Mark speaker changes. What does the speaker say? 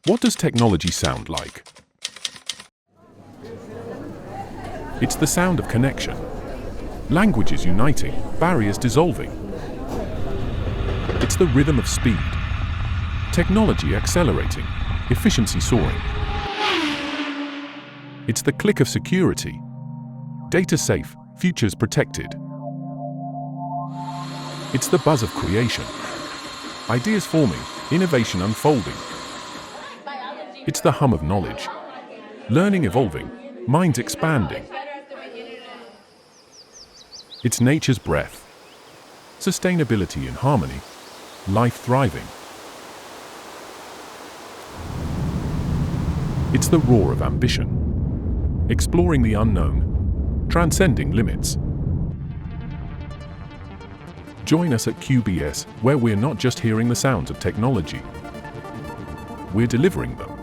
Speaker 1: What does technology sound like? It's the sound of connection. Languages uniting, barriers dissolving. It's the rhythm of speed. Technology accelerating, efficiency soaring. It's the click of security. Data safe, futures protected. It's the buzz of creation. Ideas forming, innovation unfolding. It's the hum of knowledge. Learning evolving, minds expanding. It's nature's breath. Sustainability in harmony, life thriving. It's the roar of ambition. Exploring the unknown, transcending limits. Join us at QBS, where we're not just hearing the sounds of technology. We're delivering them.